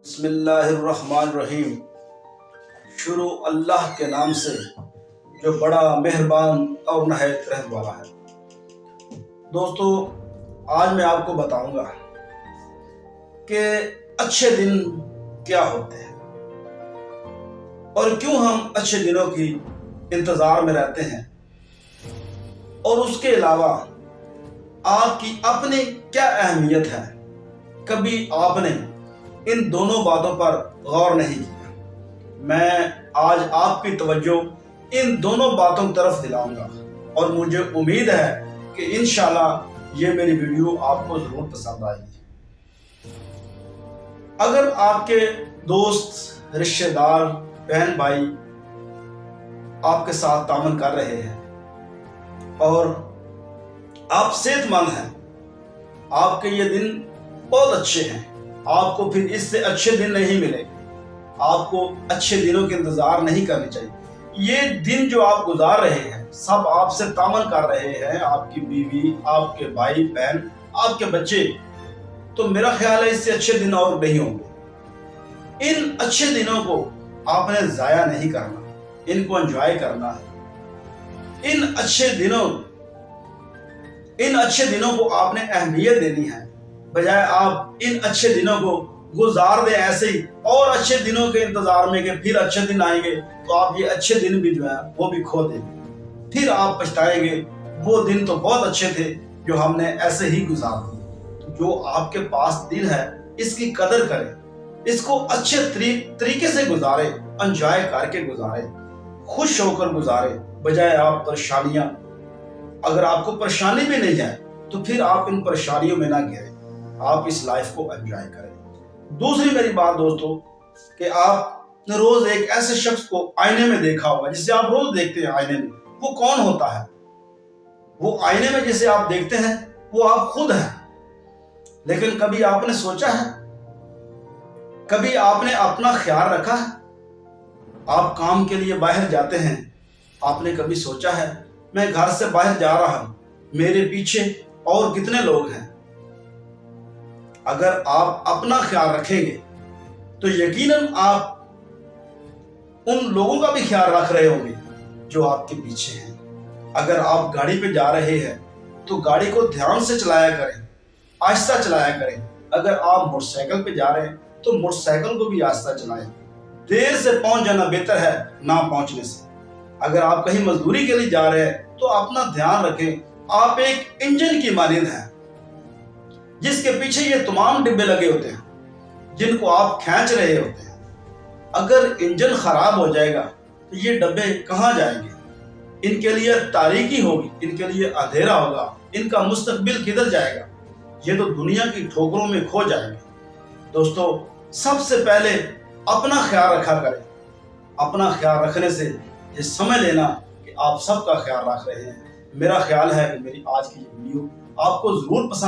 بسم اللہ الرحمن الرحیم۔ شروع اللہ کے نام سے جو بڑا مہربان اور نہایت رحم والا ہے۔ دوستو، آج میں آپ کو بتاؤں گا کہ اچھے دن کیا ہوتے ہیں اور کیوں ہم اچھے دنوں کی انتظار میں رہتے ہیں، اور اس کے علاوہ آپ کی اپنی کیا اہمیت ہے۔ کبھی آپ نے ان دونوں باتوں پر غور نہیں کیا۔ میں آج آپ کی توجہ ان دونوں باتوں کی طرف دلاؤں گا، اور مجھے امید ہے کہ انشاءاللہ یہ میری ویڈیو آپ کو ضرور پسند آئے گی۔ اگر آپ کے دوست، رشتہ دار، بہن بھائی آپ کے ساتھ تعاون کر رہے ہیں اور آپ صحت مند ہیں، آپ کے یہ دن بہت اچھے ہیں، آپ کو پھر اس سے اچھے دن نہیں ملے۔ آپ کو اچھے دنوں کے انتظار نہیں کرنی چاہیے۔ یہ دن جو آپ گزار رہے ہیں، سب آپ سے تعاون کر رہے ہیں، آپ کی بیوی، آپ کے بھائی بہن، آپ کے بچے، تو میرا خیال ہے اس سے اچھے دن اور نہیں ہوں گے۔ ان اچھے دنوں کو آپ نے ضائع نہیں کرنا، ان کو انجوائے کرنا ہے۔ ان اچھے دنوں کو آپ نے اہمیت دینی ہے، بجائے آپ ان اچھے دنوں کو گزار دیں ایسے ہی، اور اچھے دنوں کے انتظار میں کہ پھر اچھے دن آئیں گے تو آپ یہ اچھے دن بھی جو ہیں وہ بھی کھو دیں گے۔ پھر آپ پچھتائیں گے، وہ دن تو بہت اچھے تھے جو ہم نے ایسے ہی گزار دیے۔ جو آپ کے پاس دن ہے، اس کی قدر کریں، اس کو اچھے طریقے سے گزارے، انجوائے کر کے گزارے، خوش ہو کر گزارے، بجائے آپ پریشانیاں۔ اگر آپ کو پریشانی بھی نہیں ہے تو پھر آپ ان پریشانیوں میں نہ گریں، آپ اس لائف کو انجوائے کریں۔ دوسری میری بات دوستو، کہ آپ نے روز ایک ایسے شخص کو آئینے میں دیکھا ہوگا، جسے آپ روز دیکھتے ہیں آئینے میں۔ وہ کون ہوتا ہے؟ وہ آئینے میں جسے آپ دیکھتے ہیں وہ آپ خود ہیں۔ لیکن کبھی آپ نے سوچا ہے، کبھی آپ نے اپنا خیال رکھا ہے؟ آپ کام کے لیے باہر جاتے ہیں، آپ نے کبھی سوچا ہے میں گھر سے باہر جا رہا ہوں، میرے پیچھے اور کتنے لوگ ہیں؟ اگر آپ اپنا خیال رکھیں گے تو یقیناً آپ ان لوگوں کا بھی خیال رکھ رہے ہوں گے جو آپ کے پیچھے ہیں۔ اگر آپ گاڑی پہ جا رہے ہیں تو گاڑی کو دھیان سے چلایا کریں، آہستہ چلایا کریں۔ اگر آپ موٹر سائیکل پہ جا رہے ہیں تو موٹر سائیکل کو بھی آہستہ چلائیں۔ دیر سے پہنچ جانا بہتر ہے نہ پہنچنے سے۔ اگر آپ کہیں مزدوری کے لیے جا رہے ہیں تو اپنا دھیان رکھیں۔ آپ ایک انجن کی مانند ہیں جس کے پیچھے یہ تمام ڈبے لگے ہوتے ہیں جن کو آپ کھینچ رہے ہوتے ہیں۔ اگر انجن خراب ہو جائے گا تو یہ ڈبے کہاں جائیں گے؟ ان کے لیے تاریکی ہوگی، ان کے لیے اندھیرا ہوگا، ان کا مستقبل کدھر جائے گا؟ یہ تو دنیا کی ٹھوکروں میں کھو جائیں گے۔ دوستو، سب سے پہلے اپنا خیال رکھا کریں۔ اپنا خیال رکھنے سے یہ سمجھ لینا کہ آپ سب کا خیال رکھ رہے ہیں۔ میرا خیال ہے کہ میری آج کی یہ ویڈیو آپ کو ضرور پسند